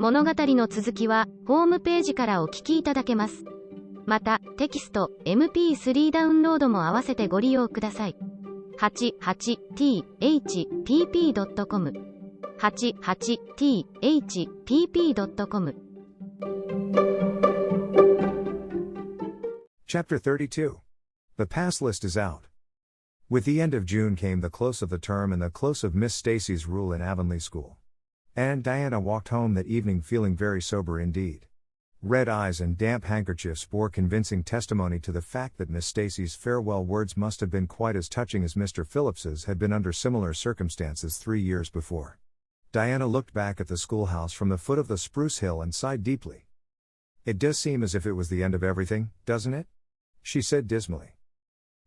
物語の続きはホームページからお聞きいただけます。また、テキスト、MP3 ダウンロードも合わせてご利用ください。88thpp.com 88thpp.com Chapter 32. The pass list is out. With the end of June came the close of the term and the close of Miss Stacy's rule in Avonlea School. And Diana walked home that evening feeling very sober indeed. Red eyes and damp handkerchiefs bore convincing testimony to the fact that Miss Stacy's farewell words must have been quite as touching as Mr. Phillips's had been under similar circumstances 3 years before. Diana looked back at the schoolhouse from the foot of the spruce hill and sighed deeply. "It does seem as if it was the end of everything, doesn't it?" she said dismally.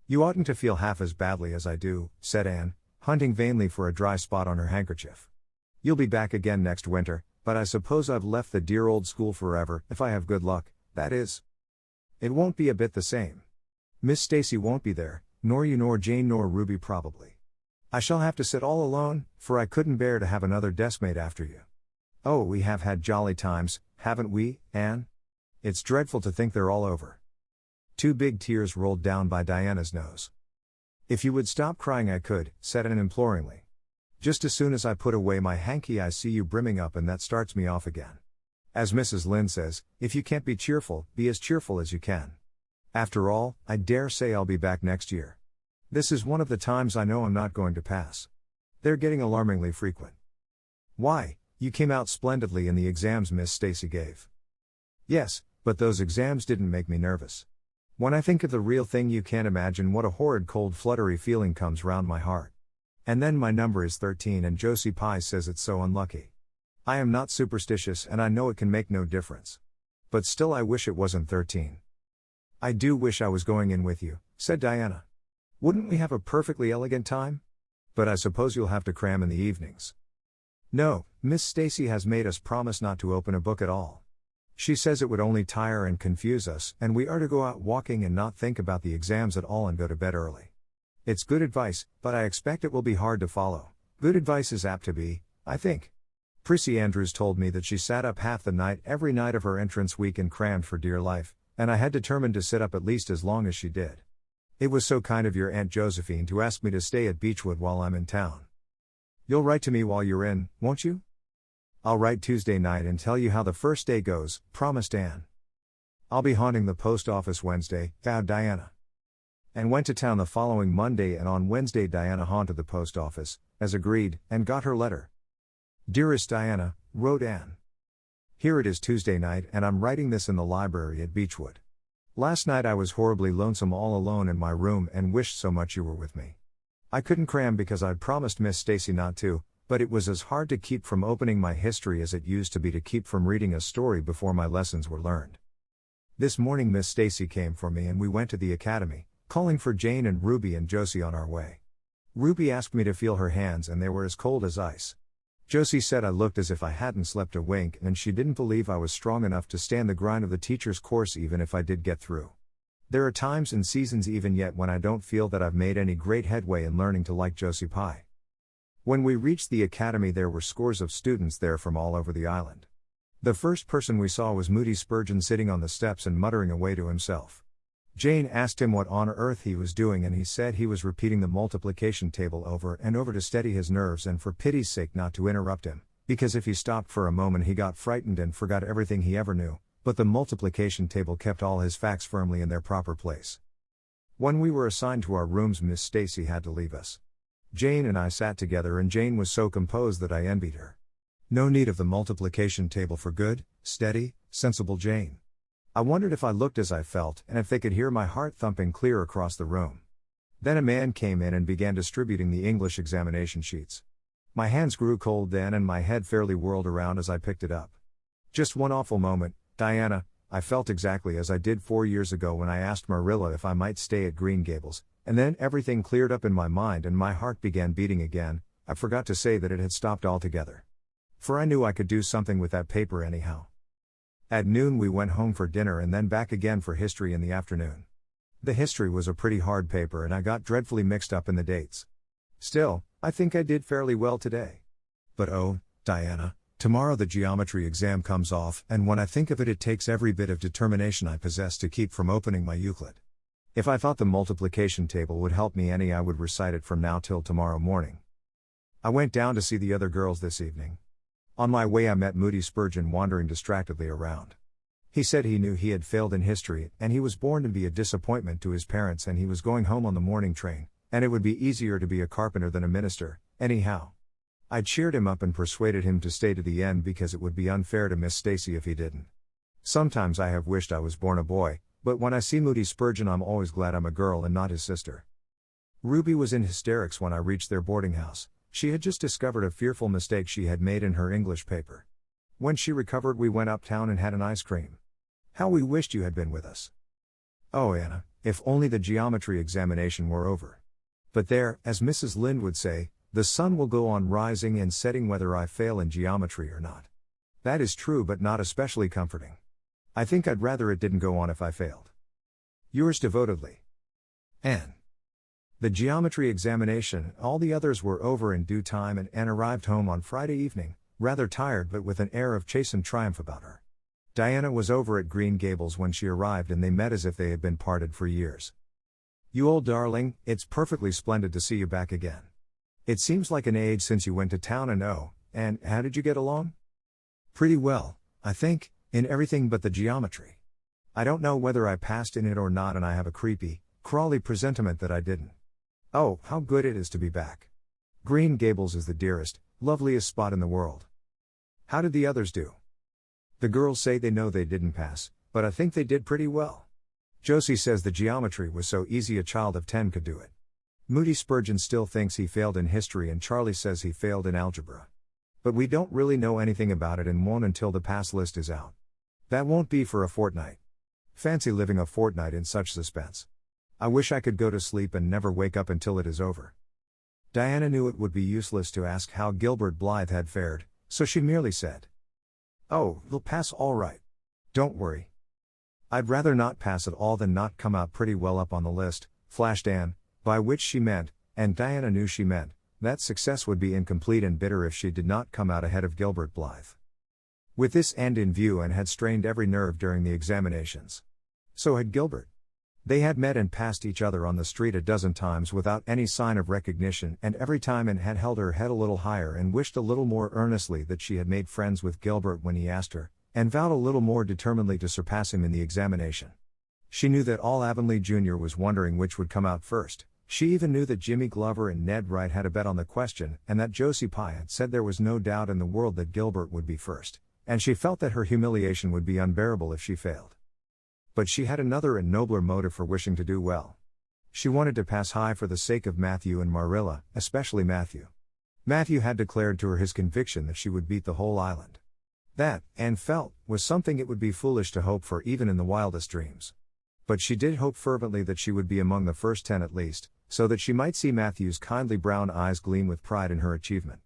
"You oughtn't to feel half as badly as I do," said Anne, hunting vainly for a dry spot on her handkerchief. "You'll be back again next winter, but I suppose I've left the dear old school forever, if I have good luck, that is. It won't be a bit the same. Miss Stacy won't be there, nor you nor Jane nor Ruby probably. I shall have to sit all alone, for I couldn't bear to have another deskmate after you. Oh, we have had jolly times, haven't we, Anne? It's dreadful to think they're all over." 2 big tears rolled down by Diana's nose. "If you would stop crying I could," said Anne imploringly. "Just as soon as I put away my hanky I see you brimming up and that starts me off again. As Mrs. Lynde says, if you can't be cheerful, be as cheerful as you can. After all, I dare say I'll be back next year. This is one of the times I know I'm not going to pass. They're getting alarmingly frequent. Why, you came out splendidly in the exams Miss Stacy gave." "Yes, but those exams didn't make me nervous. When I think of the real thing you can't imagine what a horrid cold fluttery feeling comes round my heart. And then my number is 13 and Josie Pye says it's so unlucky. I am not superstitious and I know it can make no difference. But still I wish it wasn't 13. "I do wish I was going in with you," said Diana. "Wouldn't we have a perfectly elegant time? But I suppose you'll have to cram in the evenings." "No, Miss Stacy has made us promise not to open a book at all. She says it would only tire and confuse us, and we are to go out walking and not think about the exams at all and go to bed early. It's good advice, but I expect it will be hard to follow. Good advice is apt to be, I think. Prissy Andrews told me that she sat up half the night every night of her entrance week and crammed for dear life, and I had determined to sit up at least as long as she did. It was so kind of your Aunt Josephine to ask me to stay at Beechwood while I'm in town. You'll write to me while you're in, won't you?" "I'll write Tuesday night and tell you how the first day goes," promised Anne. "I'll be haunting the post office Wednesday," vowed Diana. And went to town the following Monday, and on Wednesday Diana haunted the post office, as agreed, and got her letter. "Dearest Diana," wrote Anne. "Here it is Tuesday night and I'm writing this in the library at Beechwood. Last night I was horribly lonesome all alone in my room and wished so much you were with me. I couldn't cram because I'd promised Miss Stacy not to, but it was as hard to keep from opening my history as it used to be to keep from reading a story before my lessons were learned. This morning Miss Stacy came for me and we went to the academy, calling for Jane and Ruby and Josie on our way. Ruby asked me to feel her hands and they were as cold as ice. Josie said I looked as if I hadn't slept a wink and she didn't believe I was strong enough to stand the grind of the teacher's course even if I did get through. There are times and seasons even yet when I don't feel that I've made any great headway in learning to like Josie Pye." When we reached the academy there were scores of students there from all over the island. The first person we saw was Moody Spurgeon sitting on the steps and muttering away to himself. Jane asked him what on earth he was doing and he said he was repeating the multiplication table over and over to steady his nerves and for pity's sake not to interrupt him, because if he stopped for a moment he got frightened and forgot everything he ever knew, but the multiplication table kept all his facts firmly in their proper place. When we were assigned to our rooms Miss Stacy had to leave us. Jane and I sat together and Jane was so composed that I envied her. No need of the multiplication table for good, steady, sensible Jane. I wondered if I looked as I felt and if they could hear my heart thumping clear across the room. Then a man came in and began distributing the English examination sheets. My hands grew cold then and my head fairly whirled around as I picked it up. Just one awful moment, Diana, I felt exactly as I did 4 years ago when I asked Marilla if I might stay at Green Gables, and then everything cleared up in my mind and my heart began beating again. I forgot to say that it had stopped altogether. For I knew I could do something with that paper anyhow. At noon we went home for dinner and then back again for history in the afternoon. The history was a pretty hard paper and I got dreadfully mixed up in the dates. Still, I think I did fairly well today. But oh, Diana, Tomorrow the geometry exam comes off, and when I think of it, it takes every bit of determination I possess to keep from opening my Euclid. If I thought the multiplication table would help me any, I would recite it from now till tomorrow morning. I went down to see the other girls this evening. On my way I met Moody Spurgeon wandering distractedly around. He said he knew he had failed in history, and he was born to be a disappointment to his parents, and he was going home on the morning train, and it would be easier to be a carpenter than a minister, anyhow. I cheered him up and persuaded him to stay to the end because it would be unfair to Miss Stacy if he didn't. Sometimes I have wished I was born a boy, but when I see Moody Spurgeon I'm always glad I'm a girl and not his sister. Ruby was in hysterics when I reached their boarding house. She had just discovered a fearful mistake she had made in her English paper. When she recovered we went uptown and had an ice cream. How we wished you had been with us. Oh Anna, if only the geometry examination were over. But there, as Mrs. Lynde would say, the sun will go on rising and setting whether I fail in geometry or not. That is true but not especially comforting. I think I'd rather it didn't go on if I failed. Yours devotedly, Anne. The geometry examination, all the others were over in due time, and Anne arrived home on Friday evening, rather tired but with an air of chastened triumph about her. Diana was over at Green Gables when she arrived and they met as if they had been parted for years. You old darling, it's perfectly splendid to see you back again. It seems like an age since you went to town, and how did you get along? Pretty well, I think, in everything but the geometry. I don't know whether I passed in it or not, and I have a creepy, crawly presentiment that I didn't. Oh, how good it is to be back. Green Gables is the dearest, loveliest spot in the world. How did the others do? The girls say they know they didn't pass, but I think they did pretty well. Josie says the geometry was so easy a child of 10 could do it. Moody Spurgeon still thinks he failed in history, and Charlie says he failed in algebra. But we don't really know anything about it and won't until the pass list is out. That won't be for a fortnight. Fancy living a fortnight in such suspense. I wish I could go to sleep and never wake up until it is over. Diana knew it would be useless to ask how Gilbert Blythe had fared, so she merely said, "Oh, he'll pass all right. Don't worry." "I'd rather not pass at all than not come out pretty well up on the list," flashed Anne, by which she meant, and Diana knew she meant, that success would be incomplete and bitter if she did not come out ahead of Gilbert Blythe. With this end in view, Anne had strained every nerve during the examinations. So had Gilbert. They had met and passed each other on the street a dozen times without any sign of recognition, and every time Anne had held her head a little higher and wished a little more earnestly that she had made friends with Gilbert when he asked her, and vowed a little more determinedly to surpass him in the examination. She knew that all Avonlea Jr. was wondering which would come out first. She even knew that Jimmy Glover and Ned Wright had a bet on the question, and that Josie Pye had said there was no doubt in the world that Gilbert would be first, and she felt that her humiliation would be unbearable if she failed. But she had another and nobler motive for wishing to do well. She wanted to pass high for the sake of Matthew and Marilla, especially Matthew. Matthew had declared to her his conviction that she would beat the whole island. That, Anne felt, was something it would be foolish to hope for even in the wildest dreams. But she did hope fervently that she would be among the first 10 at least, so that she might see Matthew's kindly brown eyes gleam with pride in her achievement.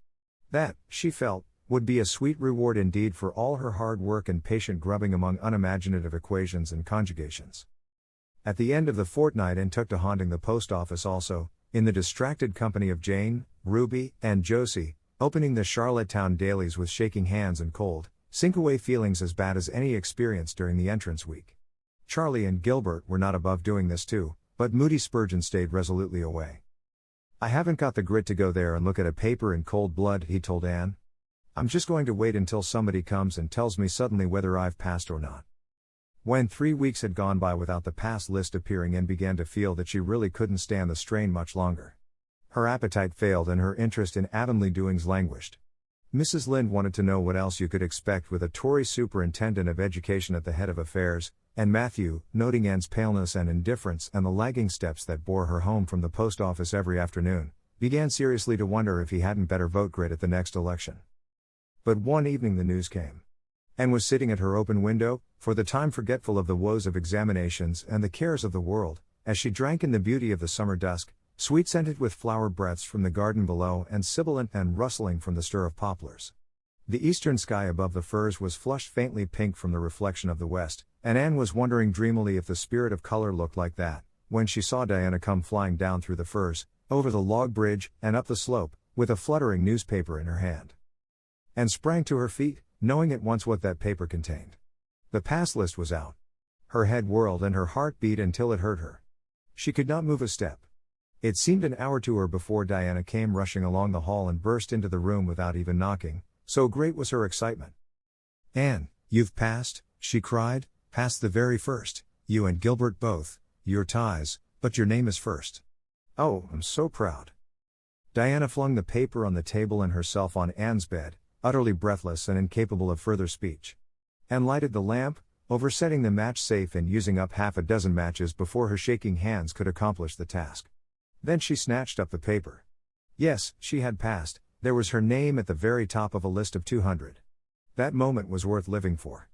That, she felt, would be a sweet reward indeed for all her hard work and patient grubbing among unimaginative equations and conjugations. At the end of the fortnight Anne took to haunting the post office also, in the distracted company of Jane, Ruby, and Josie, opening the Charlottetown dailies with shaking hands and cold, sink-away feelings as bad as any experienced during the entrance week. Charlie and Gilbert were not above doing this too, but Moody Spurgeon stayed resolutely away. "I haven't got the grit to go there and look at a paper in cold blood," he told Anne. "I'm just going to wait until somebody comes and tells me suddenly whether I've passed or not." When 3 weeks had gone by without the pass list appearing, Anne began to feel that she really couldn't stand the strain much longer. Her appetite failed and her interest in Avonlea doings languished. Mrs. Lynde wanted to know what else you could expect with a Tory superintendent of education at the head of affairs, and Matthew, noting Anne's paleness and indifference and the lagging steps that bore her home from the post office every afternoon, began seriously to wonder if he hadn't better vote Grit at the next election. But one evening the news came. Anne was sitting at her open window, for the time forgetful of the woes of examinations and the cares of the world, as she drank in the beauty of the summer dusk, sweet-scented with flower breaths from the garden below and sibilant and rustling from the stir of poplars. The eastern sky above the firs was flushed faintly pink from the reflection of the west, and Anne was wondering dreamily if the spirit of color looked like that, when she saw Diana come flying down through the firs, over the log bridge, and up the slope, with a fluttering newspaper in her hand. and sprang to her feet, knowing at once what that paper contained. The pass list was out. Her head whirled and her heart beat until it hurt her. She could not move a step. It seemed an hour to her before Diana came rushing along the hall and burst into the room without even knocking, so great was her excitement. "Anne, you've passed," she cried, "passed the very first, you and Gilbert both, your ties, but your name is first. Oh, I'm so proud." Diana flung the paper on the table and herself on Anne's bed, utterly breathless and incapable of further speech. Anne lighted the lamp, oversetting the match safe and using up half a dozen matches before her shaking hands could accomplish the task. Then she snatched up the paper. Yes, she had passed, there was her name at the very top of a list of 200. That moment was worth living for.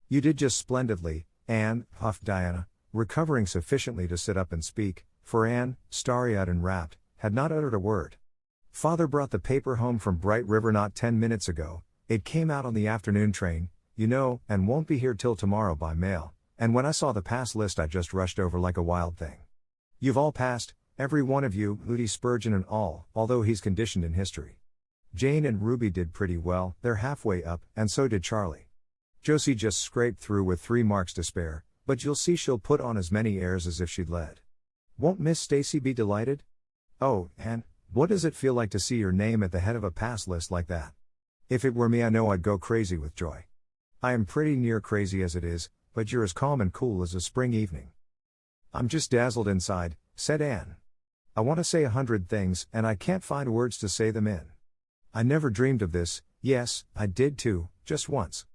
"You did just splendidly, Anne," puffed Diana, recovering sufficiently to sit up and speak, for Anne, starry-eyed and rapt, had not uttered a word. "Father brought the paper home from Bright River not 10 minutes ago, it came out on the afternoon train, you know, and won't be here till tomorrow by mail, and when I saw the pass list I just rushed over like a wild thing. You've all passed, every one of you, Moody Spurgeon and all, although he's conditioned in history. Jane and Ruby did pretty well, they're halfway up, and so did Charlie. Josie just scraped through with 3 marks to spare, but you'll see she'll put on as many airs as if she'd led. Won't Miss Stacy be delighted? Oh, Anne, what does it feel like to see your name at the head of a pass list like that? If it were me I know I'd go crazy with joy. I am pretty near crazy as it is, but you're as calm and cool as a spring evening." "I'm just dazzled inside," said Anne. "I want to say 100 things, and I can't find words to say them in. I never dreamed of this, yes, I did too, just once.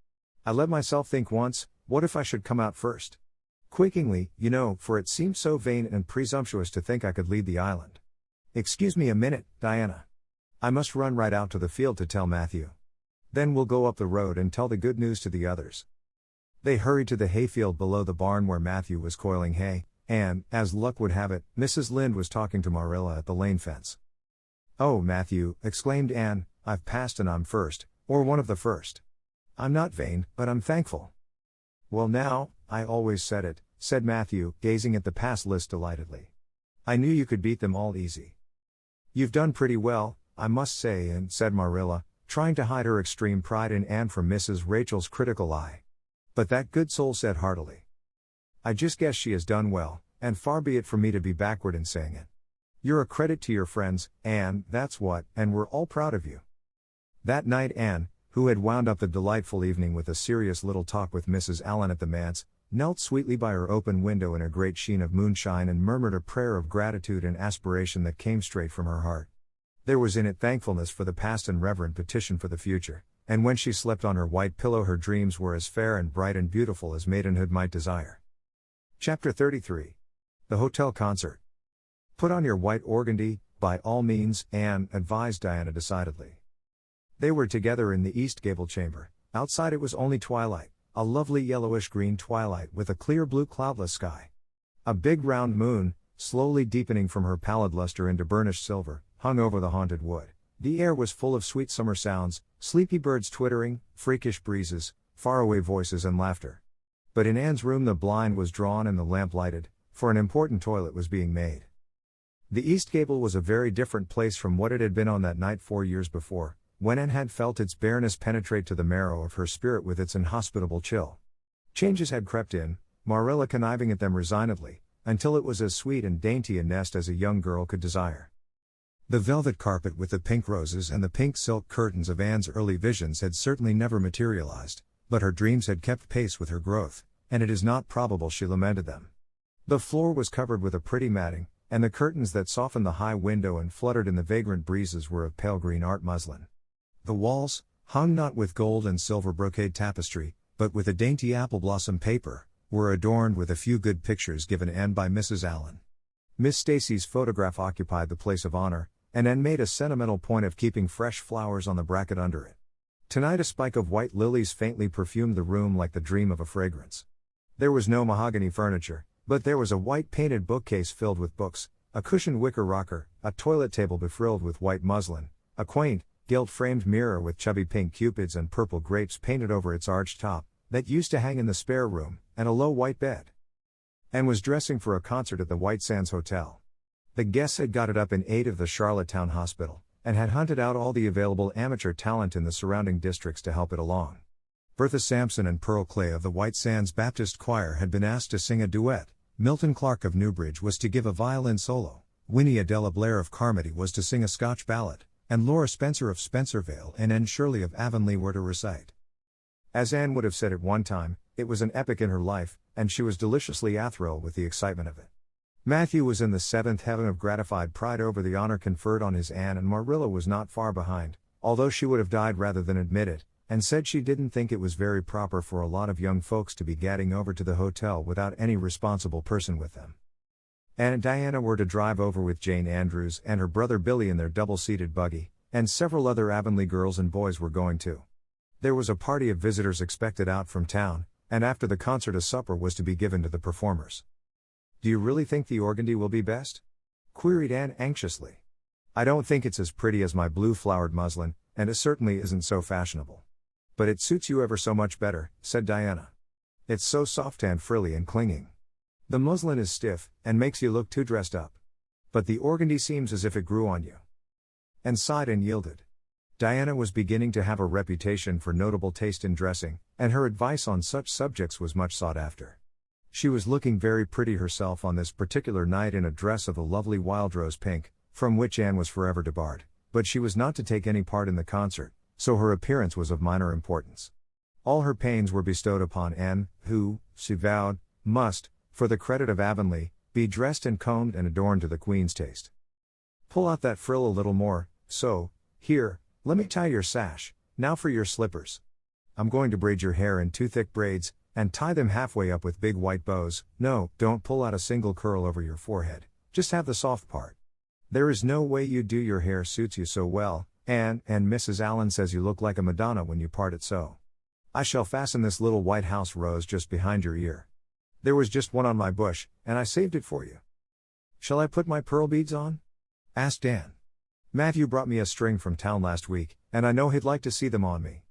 I let myself think once, what if I should come out first? Quakingly, you know, for it seemed so vain and presumptuous to think I could lead the island. Excuse me a minute, Diana. I must run right out to the field to tell Matthew. Then we'll go up the road and tell the good news to the others." They hurried to the hayfield below the barn where Matthew was coiling hay, and, as luck would have it, Mrs. Lynde was talking to Marilla at the lane fence. "Oh, Matthew," exclaimed Anne, "I've passed and I'm first, or one of the first. I'm not vain, but I'm thankful." "Well now, I always said it," said Matthew, gazing at the pass list delightedly. "I knew you could beat them all easy." "You've done pretty well, I must say," and said Marilla, trying to hide her extreme pride in Anne from Mrs. Rachel's critical eye. But that good soul said heartily, "I just guess she has done well, and far be it from me to be backward in saying it. You're a credit to your friends, Anne, that's what, and we're all proud of you." That night Anne, who had wound up the delightful evening with a serious little talk with Mrs. Allen at the manse, knelt sweetly by her open window in a great sheen of moonshine and murmured a prayer of gratitude and aspiration that came straight from her heart. There was in it thankfulness for the past and reverent petition for the future, and when she slept on her white pillow her dreams were as fair and bright and beautiful as maidenhood might desire. Chapter 33. The Hotel Concert. "Put on your white organdy, by all means," Anne advised Diana decidedly. They were together in the east gable chamber. Outside it was only twilight, a lovely yellowish-green twilight with a clear blue cloudless sky. A big round moon, slowly deepening from her pallid luster into burnished silver, hung over the haunted wood. The air was full of sweet summer sounds, sleepy birds twittering, freakish breezes, faraway voices and laughter. But in Anne's room the blind was drawn and the lamp lighted, for an important toilet was being made. The east gable was a very different place from what it had been on that night 4 years before, when Anne had felt its bareness penetrate to the marrow of her spirit with its inhospitable chill. Changes had crept in, Marilla conniving at them resignedly, until it was as sweet and dainty a nest as a young girl could desire. The velvet carpet with the pink roses and the pink silk curtains of Anne's early visions had certainly never materialized, but her dreams had kept pace with her growth, and it is not probable she lamented them. The floor was covered with a pretty matting, and the curtains that softened the high window and fluttered in the vagrant breezes were of pale green art muslin. The walls, hung not with gold and silver brocade tapestry, but with a dainty apple blossom paper, were adorned with a few good pictures given Anne by Mrs. Allen. Miss Stacy's photograph occupied the place of honor, and Anne made a sentimental point of keeping fresh flowers on the bracket under it. Tonight a spike of white lilies faintly perfumed the room like the dream of a fragrance. There was no mahogany furniture, but there was a white painted bookcase filled with books, a cushioned wicker rocker, a toilet table befrilled with white muslin, a quaint, gilt-framed mirror with chubby pink cupids and purple grapes painted over its arched top, that used to hang in the spare room, and a low white bed. Anne was dressing for a concert at the White Sands Hotel. The guests had got it up in aid of the Charlottetown Hospital, and had hunted out all the available amateur talent in the surrounding districts to help it along. Bertha Sampson and Pearl Clay of the White Sands Baptist Choir had been asked to sing a duet, Milton Clark of Newbridge was to give a violin solo, Winnie Adela Blair of Carmody was to sing a Scotch ballad, and Laura Spencer of Spencervale and Anne Shirley of Avonlea were to recite. As Anne would have said at one time, it was an epic in her life, and she was deliciously athrilled with the excitement of it. Matthew was in the seventh heaven of gratified pride over the honor conferred on his Anne, and Marilla was not far behind, although she would have died rather than admit it, and said she didn't think it was very proper for a lot of young folks to be gadding over to the hotel without any responsible person with them. Anne and Diana were to drive over with Jane Andrews and her brother Billy in their double-seated buggy, and several other Avonlea girls and boys were going too. There was a party of visitors expected out from town, and after the concert a supper was to be given to the performers. "Do you really think the organdy will be best?" queried Anne anxiously. "I don't think it's as pretty as my blue-flowered muslin, and it certainly isn't so fashionable. But it suits you ever so much better," said Diana. "It's so soft and frilly and clinging. The muslin is stiff, and makes you look too dressed up. But the organdy seems as if it grew on you." And sighed and yielded. Diana was beginning to have a reputation for notable taste in dressing, and her advice on such subjects was much sought after. She was looking very pretty herself on this particular night in a dress of the lovely wild rose pink, from which Anne was forever debarred, but she was not to take any part in the concert, so her appearance was of minor importance. All her pains were bestowed upon Anne, who, she vowed, must, for the credit of Avonlea, be dressed and combed and adorned to the Queen's taste. "Pull out that frill a little more, so, here, let me tie your sash, now for your slippers. I'm going to braid your hair in 2 thick braids, and tie them halfway up with big white bows. No, don't pull out a single curl over your forehead, just have the soft part. There is no way you do your hair suits you so well, Anne, and Mrs. Allen says you look like a Madonna when you part it so. I shall fasten this little white house rose just behind your ear. There was just one on my bush, and I saved it for you. Shall I put my pearl beads on?" asked Anne. "Matthew brought me a string from town last week, and I know he'd like to see them on me."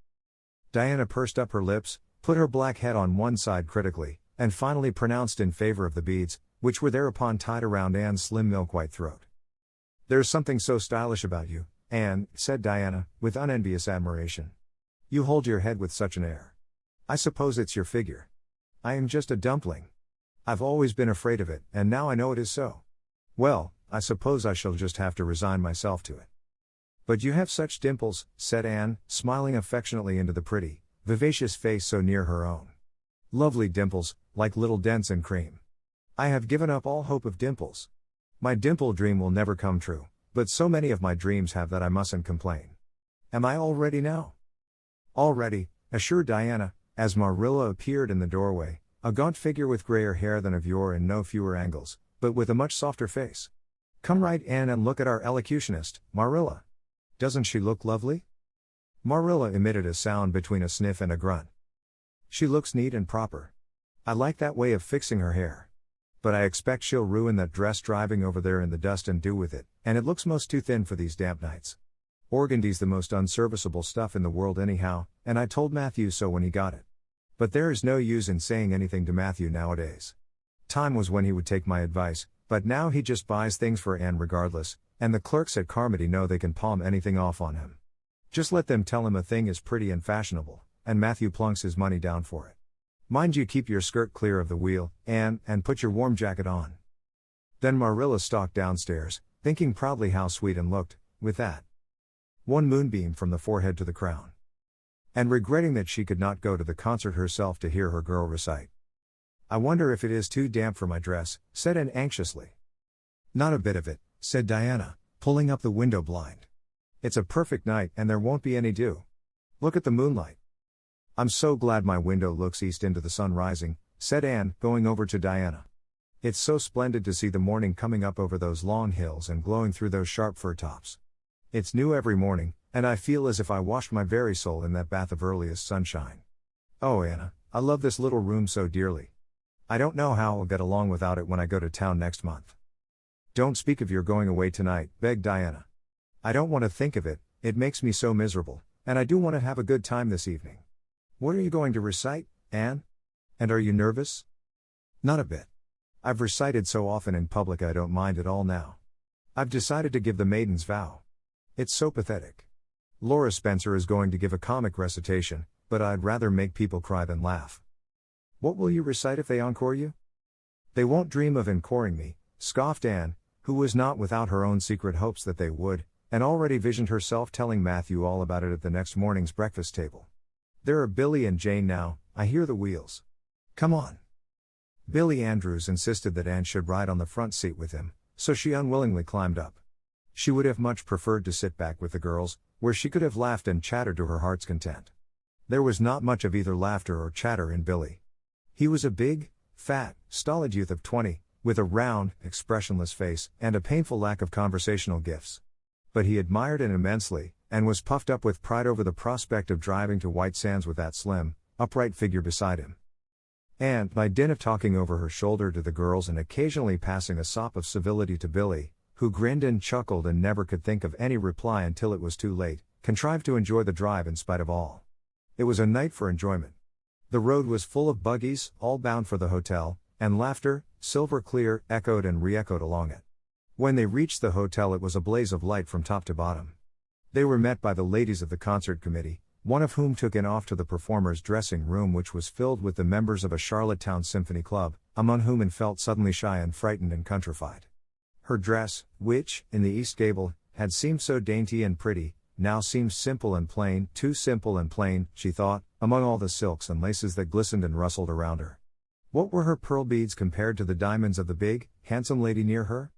Diana pursed up her lips, put her black head on one side critically, and finally pronounced in favor of the beads, which were thereupon tied around Anne's slim milk-white throat. "There's something so stylish about you, Anne," said Diana, with unenvious admiration. "You hold your head with such an air. I suppose it's your figure. I am just a dumpling. I've always been afraid of it, and now I know it is so. Well, I suppose I shall just have to resign myself to it." "But you have such dimples," said Anne, smiling affectionately into the pretty, vivacious face so near her own. "Lovely dimples, like little dents in cream. I have given up all hope of dimples. My dimple dream will never come true, but so many of my dreams have that I mustn't complain. Am I all ready now?" "All ready," assured Diana, as Marilla appeared in the doorway, a gaunt figure with grayer hair than of yore in no fewer angles, but with a much softer face. "Come right in and look at our elocutionist, Marilla. Doesn't she look lovely?" Marilla emitted a sound between a sniff and a grunt. "She looks neat and proper. I like that way of fixing her hair. But I expect she'll ruin that dress driving over there in the dust and dew with it, and it looks most too thin for these damp nights. Organdy's the most unserviceable stuff in the world anyhow, and I told Matthew so when he got it. But there is no use in saying anything to Matthew nowadays. Time was when he would take my advice, but now he just buys things for Anne regardless, and the clerks at Carmody know they can palm anything off on him. Just let them tell him a thing is pretty and fashionable, and Matthew plunks his money down for it. Mind you keep your skirt clear of the wheel, Anne, and put your warm jacket on." Then Marilla stalked downstairs, thinking proudly how sweet Anne looked, with that one moonbeam from the forehead to the crown. And regretting that she could not go to the concert herself to hear her girl recite. "I wonder if it is too damp for my dress," said Anne anxiously. "Not a bit of it," said Diana, pulling up the window blind. "It's a perfect night and there won't be any dew. Look at the moonlight. I'm so glad my window looks east into the sun rising," said Anne, going over to Diana. "It's so splendid to see the morning coming up over those long hills and glowing through those sharp fir tops. It's new every morning, and I feel as if I washed my very soul in that bath of earliest sunshine. Oh Anna, I love this little room so dearly. I don't know how I'll get along without it when I go to town next month." "Don't speak of your going away tonight," begged Diana. "I don't want to think of it, it makes me so miserable, and I do want to have a good time this evening. What are you going to recite, Anne? And are you nervous?" "Not a bit. I've recited so often in public I don't mind at all now. I've decided to give the maiden's vow. It's so pathetic. Laura Spencer is going to give a comic recitation, but I'd rather make people cry than laugh. What will you recite if they encore you? They won't dream of encoring me, scoffed Anne, who was not without her own secret hopes that they would, and already visioned herself telling Matthew all about it at the next morning's breakfast table. There are Billy and Jane now, I hear the wheels. Come on. Billy Andrews insisted that Anne should ride on the front seat with him, so she unwillingly climbed up. She would have much preferred to sit back with the girls, where she could have laughed and chattered to her heart's content. There was not much of either laughter or chatter in Billy. He was a big, fat, stolid youth of 20, with a round, expressionless face and a painful lack of conversational gifts. But he admired Anne immensely, and was puffed up with pride over the prospect of driving to White Sands with that slim, upright figure beside him. Anne, by dint of talking over her shoulder to the girls and occasionally passing a sop of civility to Billy, who grinned and chuckled and never could think of any reply until it was too late, contrived to enjoy the drive in spite of all. It was a night for enjoyment. The road was full of buggies, all bound for the hotel, and laughter, silver clear, echoed and re-echoed along it. When they reached the hotel, it was a blaze of light from top to bottom. They were met by the ladies of the concert committee, one of whom took Anne off to the performer's dressing room, which was filled with the members of a Charlottetown symphony club, among whom Anne felt suddenly shy and frightened and countrified. Her dress, which, in the East Gable, had seemed so dainty and pretty, now seemed simple and plain, too simple and plain, she thought, among all the silks and laces that glistened and rustled around her. What were her pearl beads compared to the diamonds of the big, handsome lady near her?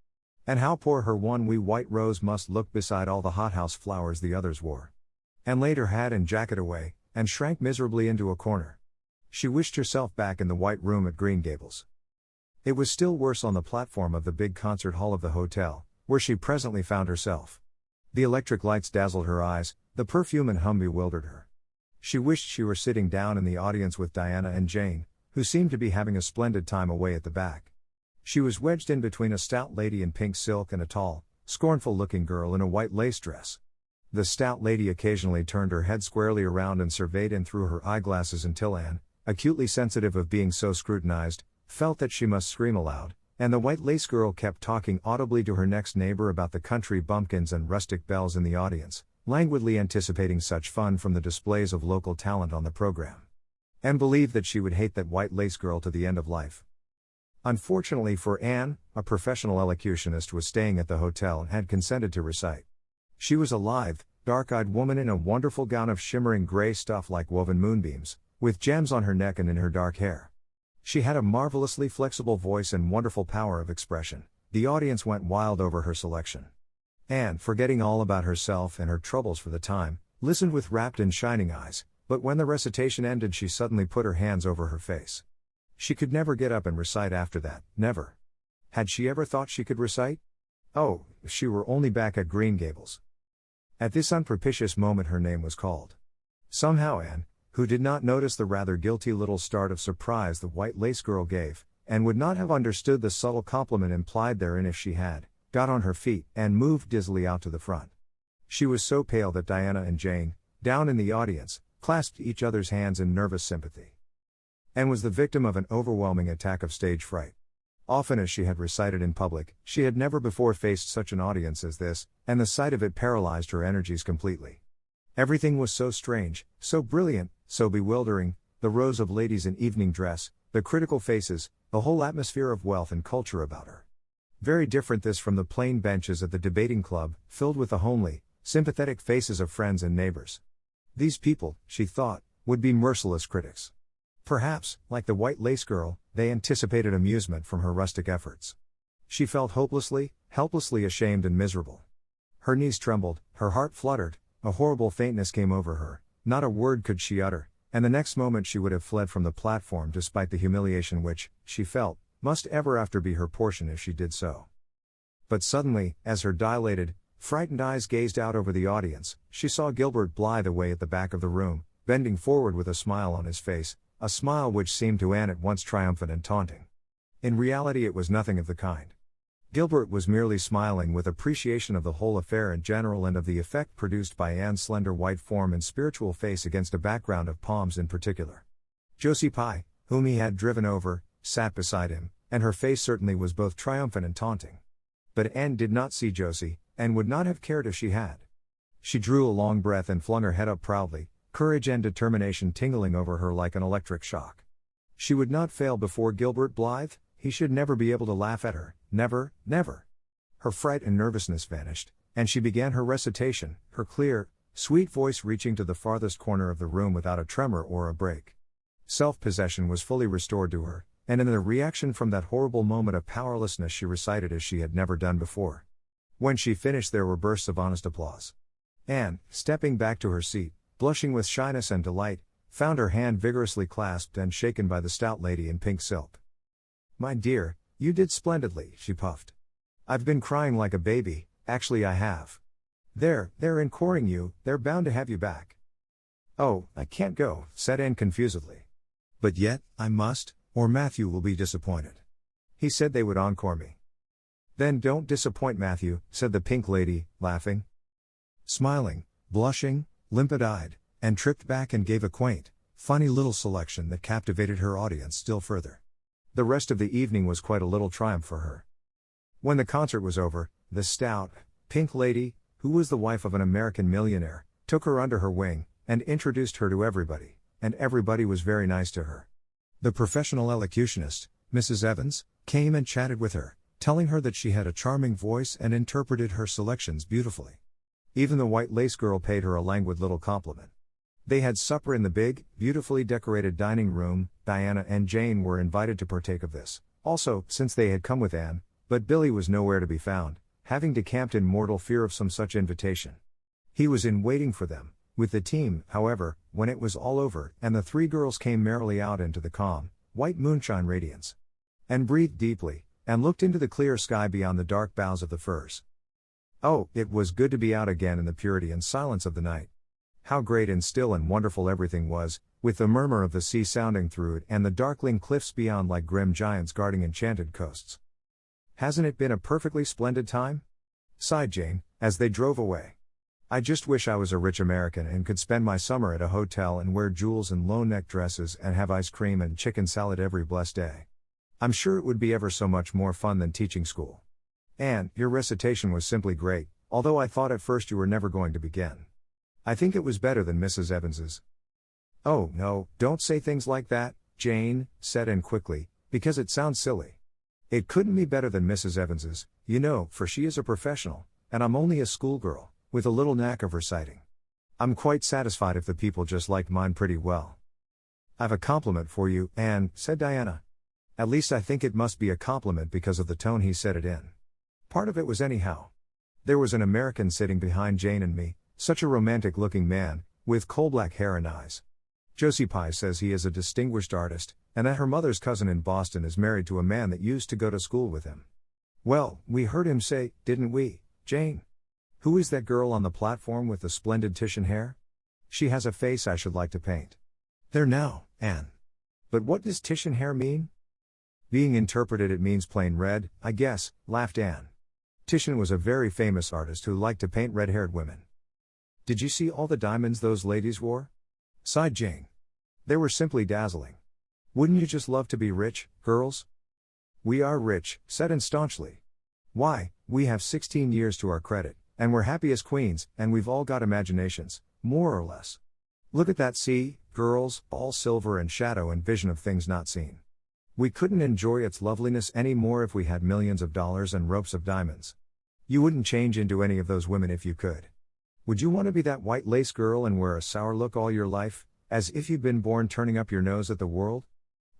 And how poor her one wee white rose must look beside all the hothouse flowers the others wore. Anne laid her hat and jacket away, and shrank miserably into a corner. She wished herself back in the white room at Green Gables. It was still worse on the platform of the big concert hall of the hotel, where she presently found herself. The electric lights dazzled her eyes, the perfume and hum bewildered her. She wished she were sitting down in the audience with Diana and Jane, who seemed to be having a splendid time away at the back. She was wedged in between a stout lady in pink silk and a tall, scornful-looking girl in a white lace dress. The stout lady occasionally turned her head squarely around and surveyed Anne through her eyeglasses until Anne, acutely sensitive of being so scrutinized, felt that she must scream aloud, and the white lace girl kept talking audibly to her next neighbor about the country bumpkins and rustic belles in the audience, languidly anticipating such fun from the displays of local talent on the program. Anne believed that she would hate that white lace girl to the end of life. Unfortunately for Anne, a professional elocutionist was staying at the hotel and had consented to recite. She was a lithe, dark-eyed woman in a wonderful gown of shimmering gray stuff like woven moonbeams, with gems on her neck and in her dark hair. She had a marvelously flexible voice and wonderful power of expression. The audience went wild over her selection. Anne, forgetting all about herself and her troubles for the time, listened with rapt and shining eyes, but when the recitation ended she suddenly put her hands over her face. She could never get up and recite after that, never. Had she ever thought she could recite? Oh, if she were only back at Green Gables. At this unpropitious moment her name was called. Somehow Anne, who did not notice the rather guilty little start of surprise the white lace girl gave, and would not have understood the subtle compliment implied therein if she had, got on her feet and moved dizzily out to the front. She was so pale that Diana and Jane, down in the audience, clasped each other's hands in nervous sympathy. Anne was the victim of an overwhelming attack of stage fright. Often as she had recited in public, she had never before faced such an audience as this, and the sight of it paralyzed her energies completely. Everything was so strange, so brilliant, so bewildering, the rows of ladies in evening dress, the critical faces, the whole atmosphere of wealth and culture about her. Very different this from the plain benches at the debating club, filled with the homely, sympathetic faces of friends and neighbors. These people, she thought, would be merciless critics. Perhaps, like the white lace girl, they anticipated amusement from her rustic efforts. She felt hopelessly, helplessly ashamed and miserable. Her knees trembled, her heart fluttered, a horrible faintness came over her, not a word could she utter, and the next moment she would have fled from the platform despite the humiliation which, she felt, must ever after be her portion if she did so. But suddenly, as her dilated, frightened eyes gazed out over the audience, she saw Gilbert Blythe away at the back of the room, bending forward with a smile on his face, a smile which seemed to Anne at once triumphant and taunting. In reality it was nothing of the kind. Gilbert was merely smiling with appreciation of the whole affair in general and of the effect produced by Anne's slender white form and spiritual face against a background of palms in particular. Josie Pye, whom he had driven over, sat beside him, and her face certainly was both triumphant and taunting. But Anne did not see Josie, and would not have cared if she had. She drew a long breath and flung her head up proudly, courage and determination tingling over her like an electric shock. She would not fail before Gilbert Blythe, he should never be able to laugh at her, never, never. Her fright and nervousness vanished, and she began her recitation, her clear, sweet voice reaching to the farthest corner of the room without a tremor or a break. Self-possession was fully restored to her, and in the reaction from that horrible moment of powerlessness she recited as she had never done before. When she finished there were bursts of honest applause. Anne, stepping back to her seat, blushing with shyness and delight, found her hand vigorously clasped and shaken by the stout lady in pink silk. "My dear, you did splendidly," she puffed. "I've been crying like a baby, actually I have. They're encoring you, they're bound to have you back." "Oh, I can't go," said Anne confusedly. "But yet, I must, or Matthew will be disappointed. He said they would encore me." "Then don't disappoint Matthew," said the pink lady, laughing. Smiling, blushing, limpid-eyed, and tripped back and gave a quaint, funny little selection that captivated her audience still further. The rest of the evening was quite a little triumph for her. When the concert was over, the stout, pink lady, who was the wife of an American millionaire, took her under her wing, and introduced her to everybody, and everybody was very nice to her. The professional elocutionist, Mrs. Evans, came and chatted with her, telling her that she had a charming voice and interpreted her selections beautifully. Even the white lace girl paid her a languid little compliment. They had supper in the big, beautifully decorated dining room. Diana and Jane were invited to partake of this, also, since they had come with Anne, but Billy was nowhere to be found, having decamped in mortal fear of some such invitation. He was in waiting for them, with the team, however, when it was all over, and the three girls came merrily out into the calm, white moonshine radiance. And breathed deeply, and looked into the clear sky beyond the dark boughs of the firs. Oh, it was good to be out again in the purity and silence of the night. How great and still and wonderful everything was, with the murmur of the sea sounding through it and the darkling cliffs beyond like grim giants guarding enchanted coasts. "Hasn't it been a perfectly splendid time?" sighed Jane, as they drove away. "I just wish I was a rich American and could spend my summer at a hotel and wear jewels and low-neck dresses and have ice cream and chicken salad every blessed day. I'm sure it would be ever so much more fun than teaching school. Anne, your recitation was simply great, although I thought at first you were never going to begin. I think it was better than Mrs. Evans's." "Oh no, don't say things like that," Jane said Anne quickly, "because it sounds silly. It couldn't be better than Mrs. Evans's, you know, for she is a professional, and I'm only a schoolgirl, with a little knack of reciting. I'm quite satisfied if the people just liked mine pretty well." "I've a compliment for you, Anne," said Diana. "At least I think it must be a compliment because of the tone he said it in. Part of it was anyhow. There was an American sitting behind Jane and me, such a romantic-looking man, with coal-black hair and eyes. Josie Pye says he is a distinguished artist, and that her mother's cousin in Boston is married to a man that used to go to school with him. Well, we heard him say, didn't we, Jane? Who is that girl on the platform with the splendid Titian hair? She has a face I should like to paint." "There now, Anne. But what does Titian hair mean?" "Being interpreted it means plain red, I guess," laughed Anne. "Titian was a very famous artist who liked to paint red-haired women." "Did you see all the diamonds those ladies wore?" sighed Jane. "They were simply dazzling. Wouldn't you just love to be rich, girls?" "We are rich," said Anne staunchly. "Why, we have 16 years to our credit, and we're happy as queens, and we've all got imaginations, more or less. Look at that sea, girls, all silver and shadow and vision of things not seen. We couldn't enjoy its loveliness any more if we had millions of dollars and ropes of diamonds. You wouldn't change into any of those women if you could. Would you want to be that white lace girl and wear a sour look all your life, as if you'd been born turning up your nose at the world?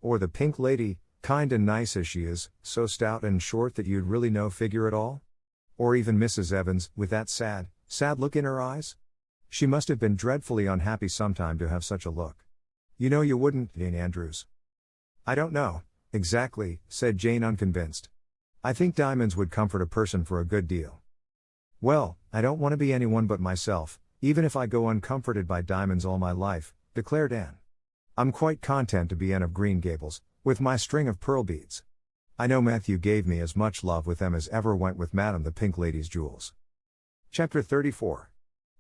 Or the pink lady, kind and nice as she is, so stout and short that you'd really no figure at all? Or even Mrs. Evans, with that sad, sad look in her eyes? She must have been dreadfully unhappy sometime to have such a look. You know you wouldn't, Jane Andrews." "I don't know, exactly," said Jane unconvinced. "I think diamonds would comfort a person for a good deal." "Well, I don't want to be anyone but myself, even if I go uncomforted by diamonds all my life," declared Anne. "I'm quite content to be Anne of Green Gables, with my string of pearl beads. I know Matthew gave me as much love with them as ever went with Madame the Pink Lady's jewels." Chapter 34.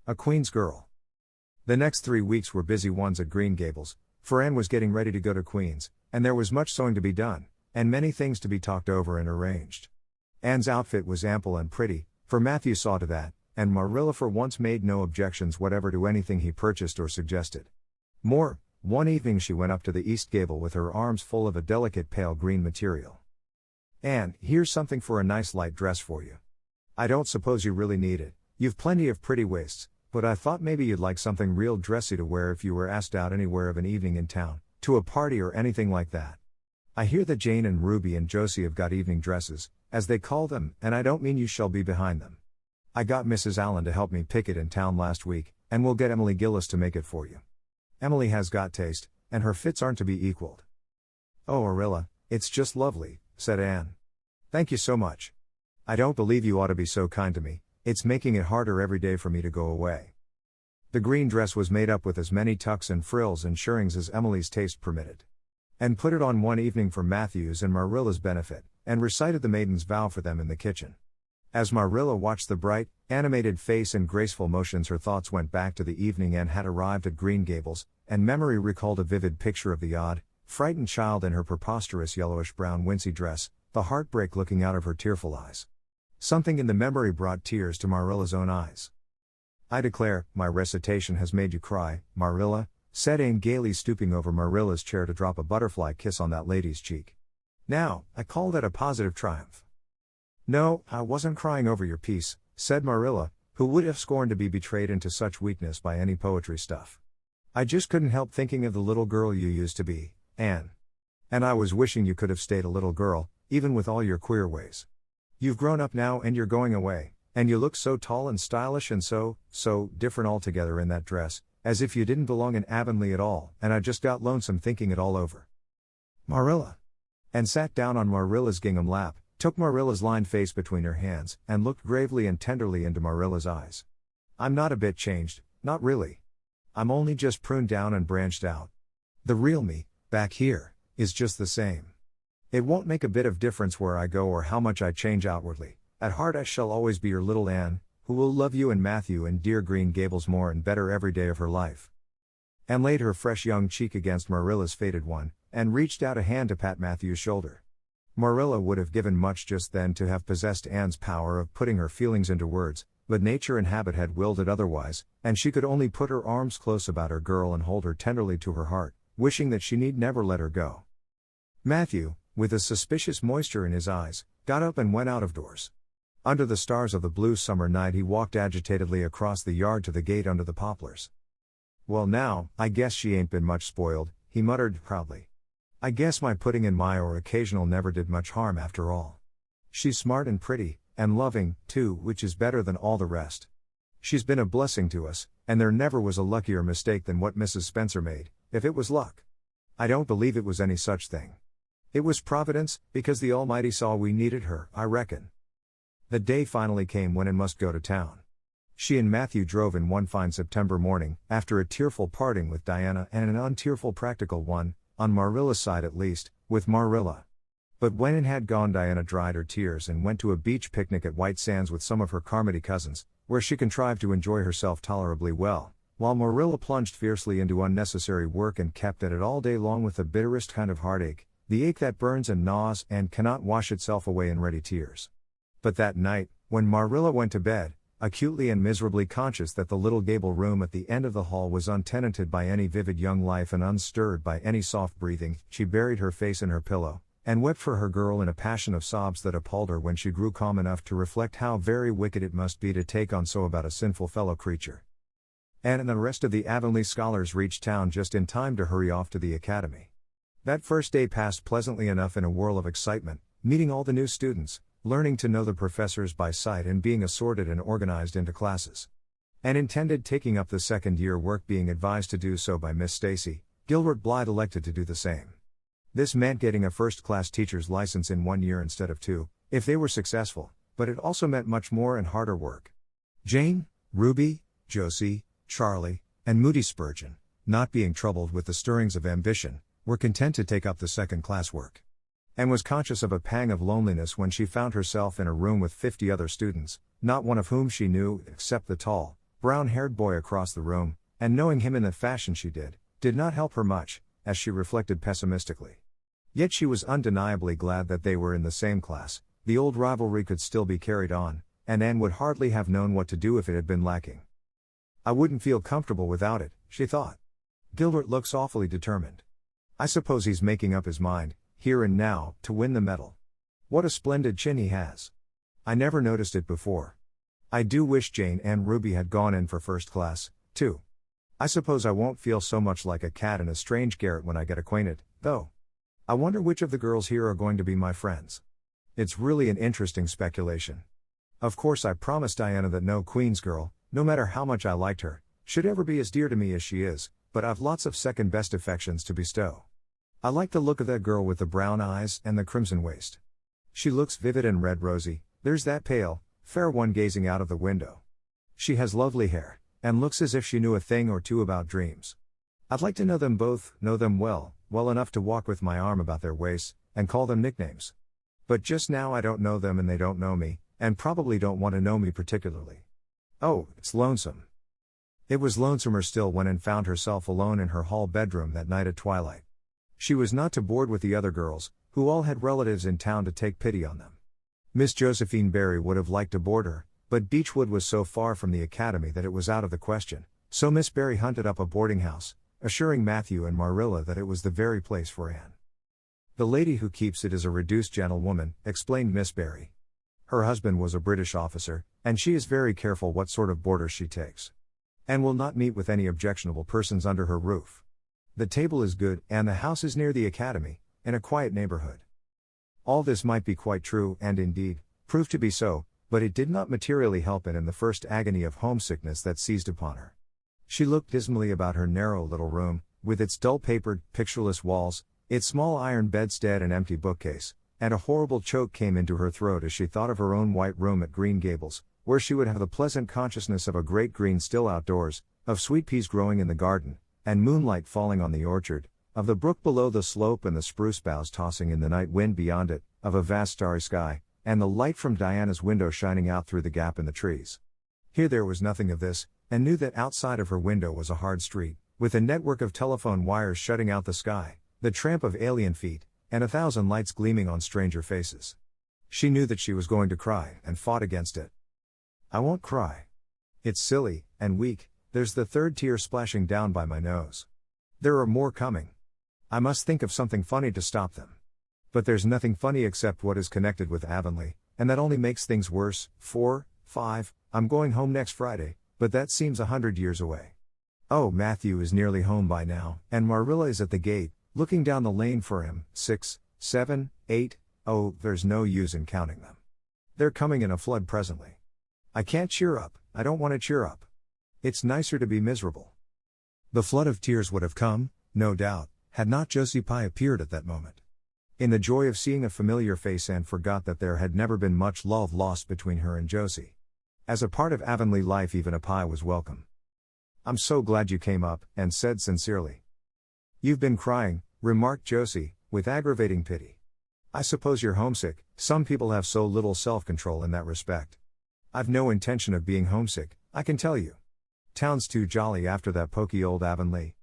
A Queen's Girl. The next 3 weeks were busy ones at Green Gables, for Anne was getting ready to go to Queen's, and there was much sewing to be done, and many things to be talked over and arranged. Anne's outfit was ample and pretty, for Matthew saw to that, and Marilla for once made no objections whatever to anything he purchased or suggested. More, one evening she went up to the east gable with her arms full of a delicate pale green material. "Anne, here's something for a nice light dress for you. I don't suppose you really need it, you've plenty of pretty waists, but I thought maybe you'd like something real dressy to wear if you were asked out anywhere of an evening in town, to a party or anything like that. I hear that Jane and Ruby and Josie have got evening dresses, as they call them, and I don't mean you shall be behind them. I got Mrs. Allen to help me pick it in town last week, and we'll get Emily Gillis to make it for you. Emily has got taste, and her fits aren't to be equaled." "Oh, Arilla, it's just lovely," said Anne. "Thank you so much. I don't believe you ought to be so kind to me, it's making it harder every day for me to go away." The green dress was made up with as many tucks and frills and shirrings as Emily's taste permitted. Anne put it on one evening for Matthew's and Marilla's benefit, and recited the maiden's vow for them in the kitchen. As Marilla watched the bright, animated face and graceful motions, her thoughts went back to the evening Anne had arrived at Green Gables, and memory recalled a vivid picture of the odd, frightened child in her preposterous yellowish-brown wincey dress, the heartbreak looking out of her tearful eyes. Something in the memory brought tears to Marilla's own eyes. "I declare, my recitation has made you cry, Marilla," said Anne gaily, stooping over Marilla's chair to drop a butterfly kiss on that lady's cheek. "Now, I call that a positive triumph." "No, I wasn't crying over your piece," said Marilla, who would have scorned to be betrayed into such weakness by any poetry stuff. "I just couldn't help thinking of the little girl you used to be, Anne. And I was wishing you could have stayed a little girl, even with all your queer ways. You've grown up now and you're going away, and you look so tall and stylish and so different altogether in that dress, as if you didn't belong in Avonlea at all, and I just got lonesome thinking it all over. Marilla." And sat down on Marilla's gingham lap, took Marilla's lined face between her hands, and looked gravely and tenderly into Marilla's eyes. "I'm not a bit changed, not really. I'm only just pruned down and branched out. The real me, back here, is just the same. It won't make a bit of difference where I go or how much I change outwardly. At heart I shall always be your little Anne, who will love you and Matthew and dear Green Gables more and better every day of her life." Anne laid her fresh young cheek against Marilla's faded one, and reached out a hand to pat Matthew's shoulder. Marilla would have given much just then to have possessed Anne's power of putting her feelings into words, but nature and habit had willed it otherwise, and she could only put her arms close about her girl and hold her tenderly to her heart, wishing that she need never let her go. Matthew, with a suspicious moisture in his eyes, got up and went out of doors. Under the stars of the blue summer night he walked agitatedly across the yard to the gate under the poplars. "Well now, I guess she ain't been much spoiled," he muttered proudly. "I guess my putting in my or occasional never did much harm after all. She's smart and pretty, and loving, too, which is better than all the rest. She's been a blessing to us, and there never was a luckier mistake than what Mrs. Spencer made, if it was luck. I don't believe it was any such thing. It was Providence, because the Almighty saw we needed her, I reckon." The day finally came when Anne must go to town. She and Matthew drove in one fine September morning, after a tearful parting with Diana and an untearful practical one, on Marilla's side at least, with Marilla. But when Anne had gone, Diana dried her tears and went to a beach picnic at White Sands with some of her Carmody cousins, where she contrived to enjoy herself tolerably well, while Marilla plunged fiercely into unnecessary work and kept at it all day long with the bitterest kind of heartache, the ache that burns and gnaws and cannot wash itself away in ready tears. But that night, when Marilla went to bed, acutely and miserably conscious that the little gable room at the end of the hall was untenanted by any vivid young life and unstirred by any soft breathing, she buried her face in her pillow, and wept for her girl in a passion of sobs that appalled her when she grew calm enough to reflect how very wicked it must be to take on so about a sinful fellow creature. Anne and the rest of the Avonlea scholars reached town just in time to hurry off to the academy. That first day passed pleasantly enough in a whirl of excitement, meeting all the new students, learning to know the professors by sight and being assorted and organized into classes. Anne intended taking up the second-year work, being advised to do so by Miss Stacy. Gilbert Blythe elected to do the same. This meant getting a first-class teacher's license in 1 year instead of 2, if they were successful, but it also meant much more and harder work. Jane, Ruby, Josie, Charlie, and Moody Spurgeon, not being troubled with the stirrings of ambition, were content to take up the second-class work. Anne was conscious of a pang of loneliness when she found herself in a room with 50 other students, not one of whom she knew, except the tall, brown-haired boy across the room, and knowing him in the fashion she did not help her much, as she reflected pessimistically. Yet she was undeniably glad that they were in the same class. The old rivalry could still be carried on, and Anne would hardly have known what to do if it had been lacking. I wouldn't feel comfortable without it, she thought. Gilbert looks awfully determined. I suppose he's making up his mind, here and now, to win the medal. What a splendid chin he has. I never noticed it before. I do wish Jane and Ruby had gone in for first class, too. I suppose I won't feel so much like a cat in a strange garret when I get acquainted, though. I wonder which of the girls here are going to be my friends. It's really an interesting speculation. Of course I promised Diana that no Queen's girl, no matter how much I liked her, should ever be as dear to me as she is, but I've lots of second-best affections to bestow. I like the look of that girl with the brown eyes and the crimson waist. She looks vivid and red-rosy. There's that pale, fair one gazing out of the window. She has lovely hair, and looks as if she knew a thing or two about dreams. I'd like to know them both, know them well enough to walk with my arm about their waists, and call them nicknames. But just now I don't know them and they don't know me, and probably don't want to know me particularly. Oh, it's lonesome. It was lonesomer still when Anne found herself alone in her hall bedroom that night at twilight. She was not too bored with the other girls, who all had relatives in town to take pity on them. Miss Josephine Barry would have liked to board her, but Beechwood was so far from the academy that it was out of the question, so Miss Barry hunted up a boarding house, assuring Matthew and Marilla that it was the very place for Anne. The lady who keeps it is a reduced gentlewoman, explained Miss Barry. Her husband was a British officer, and she is very careful what sort of boarders she takes. Anne will not meet with any objectionable persons under her roof. The table is good, and the house is near the academy, in a quiet neighborhood. All this might be quite true, and indeed, proved to be so, but it did not materially help Anne in the first agony of homesickness that seized upon her. She looked dismally about her narrow little room, with its dull-papered, pictureless walls, its small iron bedstead and empty bookcase, and a horrible choke came into her throat as she thought of her own white room at Green Gables, where she would have the pleasant consciousness of a great green still outdoors, of sweet peas growing in the garden, and moonlight falling on the orchard, of the brook below the slope and the spruce boughs tossing in the night wind beyond it, of a vast starry sky, and the light from Diana's window shining out through the gap in the trees. Here there was nothing of this, and knew that outside of her window was a hard street, with a network of telephone wires shutting out the sky, the tramp of alien feet, and 1,000 lights gleaming on stranger faces. She knew that she was going to cry, and fought against it. I won't cry. It's silly, and weak, there's the third tear splashing down by my nose. There are more coming. I must think of something funny to stop them. But there's nothing funny except what is connected with Avonlea, and that only makes things worse. 4, 5, I'm going home next Friday, but that seems 100 years away. Oh, Matthew is nearly home by now, and Marilla is at the gate, looking down the lane for him. 6, 7, 8, oh, there's no use in counting them. They're coming in a flood presently. I can't cheer up, I don't want to cheer up. It's nicer to be miserable. The flood of tears would have come, no doubt, had not Josie Pye appeared at that moment. In the joy of seeing a familiar face, Anne forgot that there had never been much love lost between her and Josie. As a part of Avonlea life, even a Pye was welcome. I'm so glad you came up, Anne said sincerely. You've been crying, remarked Josie, with aggravating pity. I suppose you're homesick. Some people have so little self-control in that respect. I've no intention of being homesick, I can tell you. Town's too jolly after that poky old Avonlea.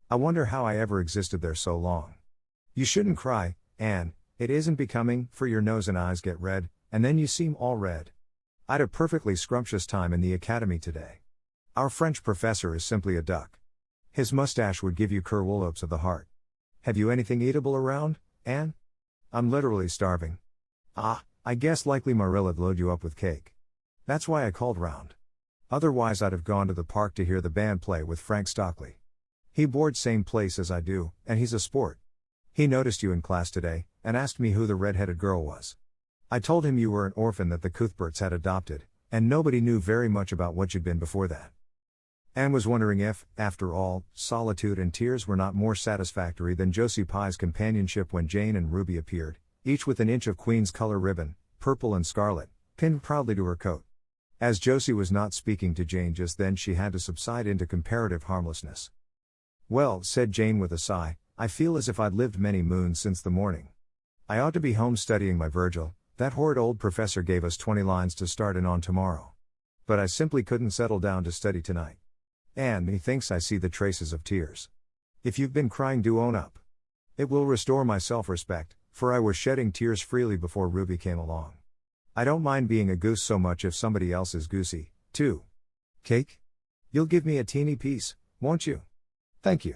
I wonder how I ever existed there so long. You shouldn't cry, Anne, it isn't becoming, for your nose and eyes get red, and then you seem all red. I'd a perfectly scrumptious time in the academy today. Our French professor is simply a duck. His mustache would give you curwollops of the heart. Have you anything eatable around, Anne? I'm literally starving. Ah, I guess likely Marilla'd load you up with cake. That's why I called round. Otherwise I'd have gone to the park to hear the band play with Frank Stockley. He boards same place as I do, and he's a sport. He noticed you in class today, and asked me who the red-headed girl was. I told him you were an orphan that the Cuthberts had adopted, and nobody knew very much about what you'd been before that. Anne was wondering if, after all, solitude and tears were not more satisfactory than Josie Pye's companionship when Jane and Ruby appeared, each with an inch of Queen's color ribbon, purple and scarlet, pinned proudly to her coat. As Josie was not speaking to Jane just then, she had to subside into comparative harmlessness. Well, said Jane with a sigh, I feel as if I'd lived many moons since the morning. I ought to be home studying my Virgil. That horrid old professor gave us 20 lines to start in on tomorrow. But I simply couldn't settle down to study tonight. And methinks I see the traces of tears. If you've been crying, do own up. It will restore my self-respect, for I was shedding tears freely before Ruby came along. I don't mind being a goose so much if somebody else is goosey, too. Cake? You'll give me a teeny piece, won't you? Thank you.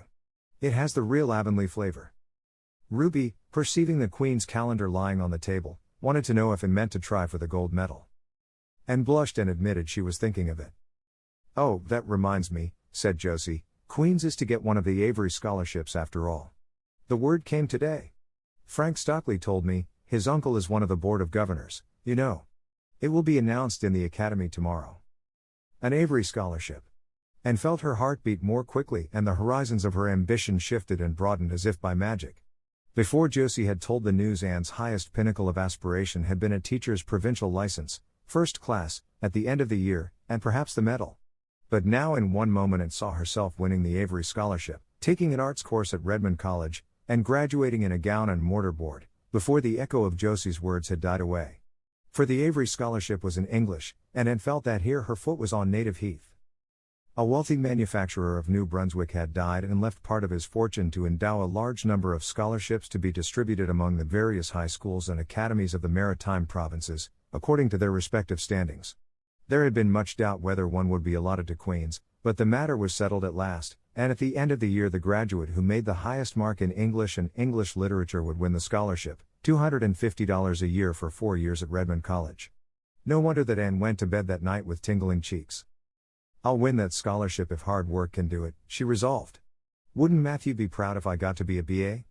It has the real Avonlea flavor. Ruby, perceiving the Queen's calendar lying on the table, wanted to know if it meant to try for the gold medal. And blushed and admitted she was thinking of it. Oh, that reminds me, said Josie, Queen's is to get one of the Avery scholarships after all. The word came today. Frank Stockley told me, his uncle is one of the board of governors, you know. It will be announced in the academy tomorrow. An Avery scholarship. And felt her heart beat more quickly and the horizons of her ambition shifted and broadened as if by magic. Before Josie had told the news, Anne's highest pinnacle of aspiration had been a teacher's provincial license, first class, at the end of the year, and perhaps the medal. But now in one moment it saw herself winning the Avery scholarship, taking an arts course at Redmond College, and graduating in a gown and mortarboard, before the echo of Josie's words had died away. For the Avery scholarship was in English, and Anne felt that here her foot was on native heath. A wealthy manufacturer of New Brunswick had died and left part of his fortune to endow a large number of scholarships to be distributed among the various high schools and academies of the maritime provinces, according to their respective standings. There had been much doubt whether one would be allotted to Queen's, but the matter was settled at last, and at the end of the year the graduate who made the highest mark in English and English literature would win the scholarship, $250 a year for 4 years at Redmond College. No wonder that Anne went to bed that night with tingling cheeks. I'll win that scholarship if hard work can do it, she resolved. Wouldn't Matthew be proud if I got to be a BA?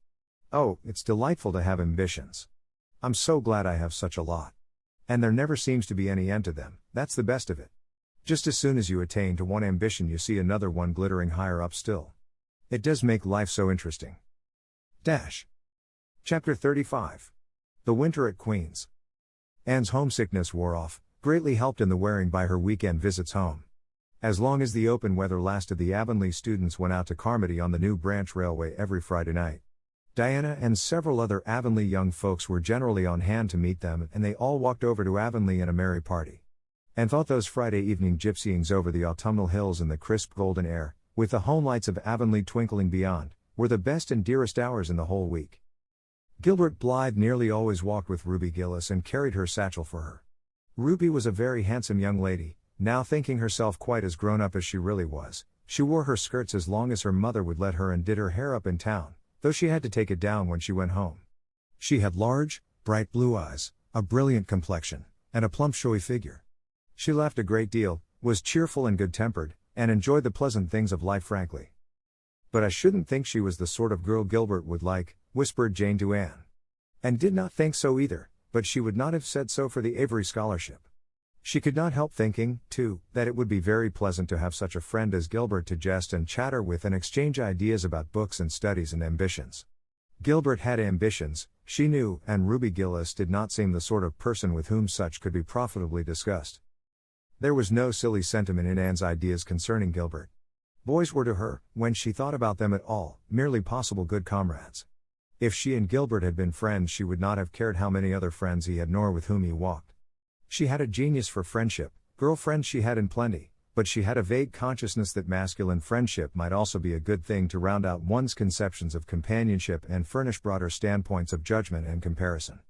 Oh, it's delightful to have ambitions. I'm so glad I have such a lot. And there never seems to be any end to them, that's the best of it. Just as soon as you attain to one ambition you see another one glittering higher up still. It does make life so interesting. Chapter 35. The Winter at Queen's. Anne's homesickness wore off, greatly helped in the wearing by her weekend visits home. As long as the open weather lasted, the Avonlea students went out to Carmody on the New Branch Railway every Friday night. Diana and several other Avonlea young folks were generally on hand to meet them, and they all walked over to Avonlea in a merry party. And thought those Friday evening gypsyings over the autumnal hills in the crisp golden air, with the home lights of Avonlea twinkling beyond, were the best and dearest hours in the whole week. Gilbert Blythe nearly always walked with Ruby Gillis and carried her satchel for her. Ruby was a very handsome young lady. Now thinking herself quite as grown up as she really was, she wore her skirts as long as her mother would let her and did her hair up in town, though she had to take it down when she went home. She had large, bright blue eyes, a brilliant complexion, and a plump showy figure. She laughed a great deal, was cheerful and good-tempered, and enjoyed the pleasant things of life frankly. But I shouldn't think she was the sort of girl Gilbert would like, whispered Jane to Anne. And did not think so either, but she would not have said so for the Avery scholarship. She could not help thinking, too, that it would be very pleasant to have such a friend as Gilbert to jest and chatter with and exchange ideas about books and studies and ambitions. Gilbert had ambitions, she knew, and Ruby Gillis did not seem the sort of person with whom such could be profitably discussed. There was no silly sentiment in Anne's ideas concerning Gilbert. Boys were to her, when she thought about them at all, merely possible good comrades. If she and Gilbert had been friends she would not have cared how many other friends he had nor with whom he walked. She had a genius for friendship, girlfriends she had in plenty, but she had a vague consciousness that masculine friendship might also be a good thing to round out one's conceptions of companionship and furnish broader standpoints of judgment and comparison.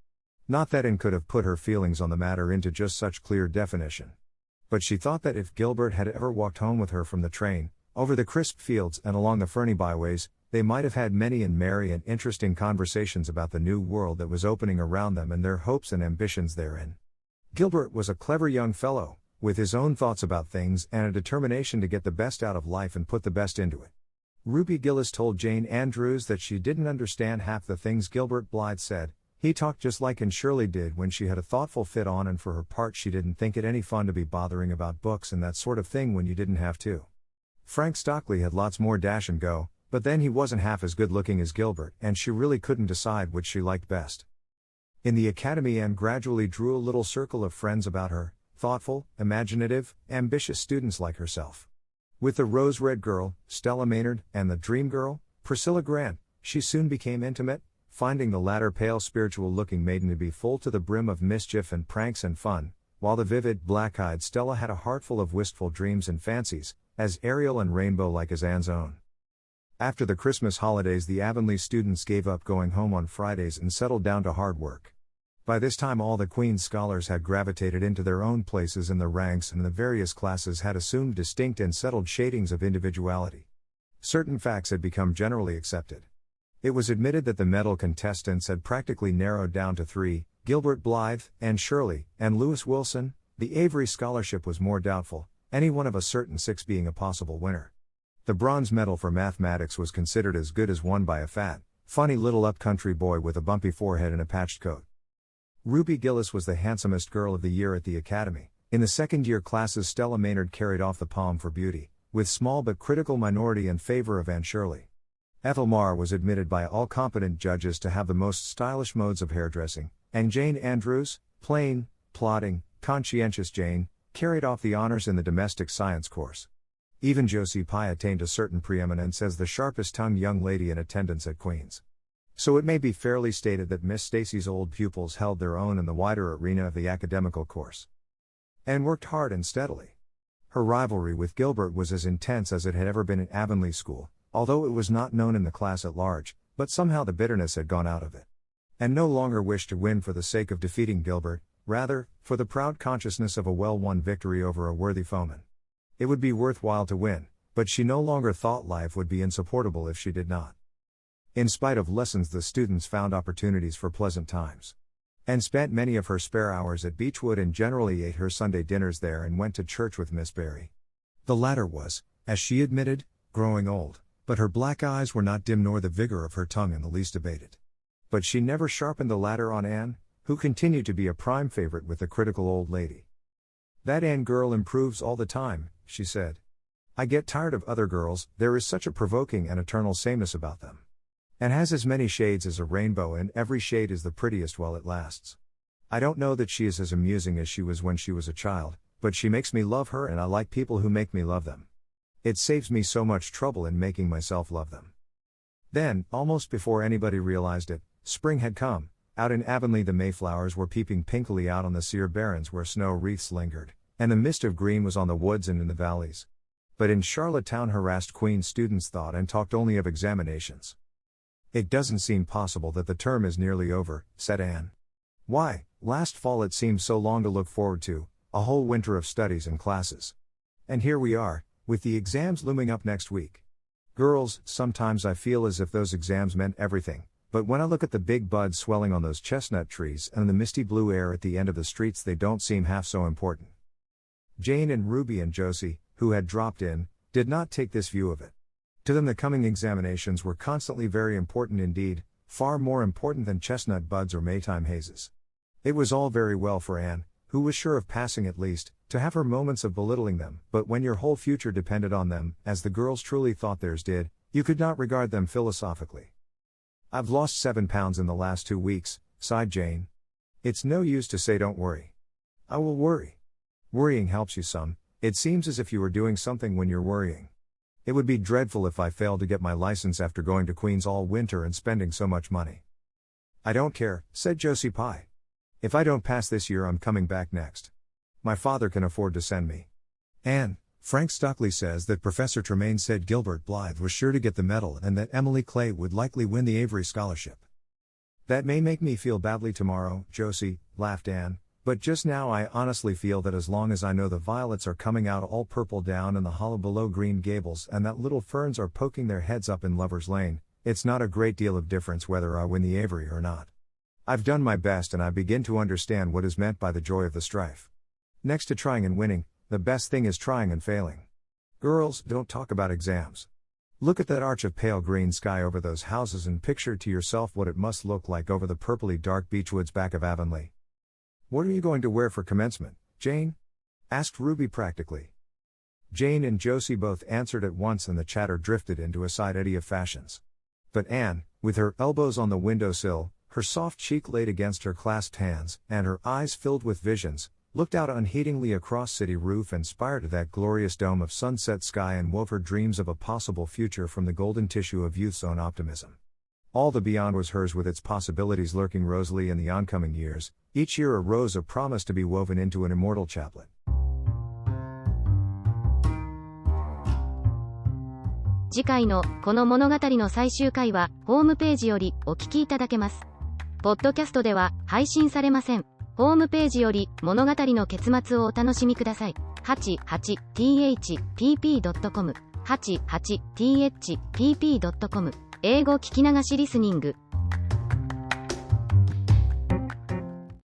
Not that Anne could have put her feelings on the matter into just such clear definition. But she thought that if Gilbert had ever walked home with her from the train, over the crisp fields and along the ferny byways, they might have had many and merry and interesting conversations about the new world that was opening around them and their hopes and ambitions therein. Gilbert was a clever young fellow, with his own thoughts about things and a determination to get the best out of life and put the best into it. Ruby Gillis told Jane Andrews that she didn't understand half the things Gilbert Blythe said. He talked just like Anne Shirley did when she had a thoughtful fit on, and for her part she didn't think it any fun to be bothering about books and that sort of thing when you didn't have to. Frank Stockley had lots more dash and go, but then he wasn't half as good looking as Gilbert, and she really couldn't decide which she liked best. In the academy Anne gradually drew a little circle of friends about her, thoughtful, imaginative, ambitious students like herself. With the Rose-Red Girl, Stella Maynard, and the Dream Girl, Priscilla Grant, she soon became intimate, finding the latter pale spiritual-looking maiden to be full to the brim of mischief and pranks and fun, while the vivid, black-eyed Stella had a heart full of wistful dreams and fancies, as aerial and rainbow-like as Anne's own. After the Christmas holidays the Avonlea students gave up going home on Fridays and settled down to hard work. By this time all the Queen's scholars had gravitated into their own places in the ranks, and the various classes had assumed distinct and settled shadings of individuality. Certain facts had become generally accepted. It was admitted that the medal contestants had practically narrowed down to three: Gilbert Blythe, Anne Shirley, and Lewis Wilson. The Avery Scholarship was more doubtful, any one of a certain six being a possible winner. The bronze medal for mathematics was considered as good as won by a fat, funny little up-country boy with a bumpy forehead and a patched coat. Ruby Gillis was the handsomest girl of the year at the Academy. In the second-year classes, Stella Maynard carried off the palm for beauty, with small but critical minority in favor of Anne Shirley. Ethel Marr was admitted by all competent judges to have the most stylish modes of hairdressing, and Jane Andrews, plain, plodding, conscientious Jane, carried off the honors in the domestic science course. Even Josie Pye attained a certain preeminence as the sharpest-tongued young lady in attendance at Queen's. So it may be fairly stated that Miss Stacy's old pupils held their own in the wider arena of the academical course. Anne worked hard and steadily. Her rivalry with Gilbert was as intense as it had ever been in Avonlea School, although it was not known in the class at large, but somehow the bitterness had gone out of it. Anne no longer wished to win for the sake of defeating Gilbert, rather, for the proud consciousness of a well-won victory over a worthy foeman. It would be worthwhile to win, but she no longer thought life would be insupportable if she did not. In spite of lessons, the students found opportunities for pleasant times. Anne spent many of her spare hours at Beechwood and generally ate her Sunday dinners there and went to church with Miss Barry. The latter was, as she admitted, growing old, but her black eyes were not dim nor the vigor of her tongue in the least abated. But she never sharpened the latter on Anne, who continued to be a prime favorite with the critical old lady. "That Anne girl improves all the time," she said. "I get tired of other girls, there is such a provoking and eternal sameness about them. And has as many shades as a rainbow, and every shade is the prettiest while it lasts. I don't know that she is as amusing as she was when she was a child, but she makes me love her, and I like people who make me love them. It saves me so much trouble in making myself love them." Then, almost before anybody realized it, spring had come. Out in Avonlea the Mayflowers were peeping pinkily out on the sere barrens where snow wreaths lingered, and the mist of green was on the woods and in the valleys. But in Charlottetown harassed Queen's students thought and talked only of examinations. "It doesn't seem possible that the term is nearly over," said Anne. "Why, last fall it seemed so long to look forward to, a whole winter of studies and classes. And here we are, with the exams looming up next week. Girls, sometimes I feel as if those exams meant everything, but when I look at the big buds swelling on those chestnut trees and the misty blue air at the end of the streets, they don't seem half so important." Jane and Ruby and Josie, who had dropped in, did not take this view of it. To them the coming examinations were constantly very important indeed, far more important than chestnut buds or Maytime hazes. It was all very well for Anne, who was sure of passing at least, to have her moments of belittling them, but when your whole future depended on them, as the girls truly thought theirs did, you could not regard them philosophically. "I've lost 7 pounds in the last 2 weeks, sighed Jane. "It's no use to say don't worry. I will worry. Worrying helps you some. It seems as if you are doing something when you're worrying. It would be dreadful if I failed to get my license after going to Queen's all winter and spending so much money." "I don't care," said Josie Pye. "If I don't pass this year, I'm coming back next. My father can afford to send me." "Anne, Frank Stockley says that Professor Tremaine said Gilbert Blythe was sure to get the medal and that Emily Clay would likely win the Avery Scholarship." "That may make me feel badly tomorrow, Josie," laughed Anne, "but just now I honestly feel that as long as I know the violets are coming out all purple down in the hollow below Green Gables and that little ferns are poking their heads up in Lover's Lane, it's not a great deal of difference whether I win the Avery or not. I've done my best and I begin to understand what is meant by the joy of the strife. Next to trying and winning, the best thing is trying and failing. Girls, don't talk about exams. Look at that arch of pale green sky over those houses and picture to yourself what it must look like over the purpley dark beechwoods back of Avonlea." "What are you going to wear for commencement, Jane?" asked Ruby practically. Jane and Josie both answered at once and the chatter drifted into a side eddy of fashions. But Anne, with her elbows on the windowsill, her soft cheek laid against her clasped hands, and her eyes filled with visions, looked out unheedingly across city roof and spired to that glorious dome of sunset sky and wove her dreams of a possible future from the golden tissue of youth's own optimism. All the beyond was hers with its possibilities lurking rosily in the oncoming years, each year a rose of promise to be woven into an immortal chaplet. 次回のこの物語の最終回はホームページよりお聞きいただけます。ポッドキャストでは配信されません。ホームページより物語の結末をお楽しみください。88thpp.com 88thpp.com 英語聞き流しリスニング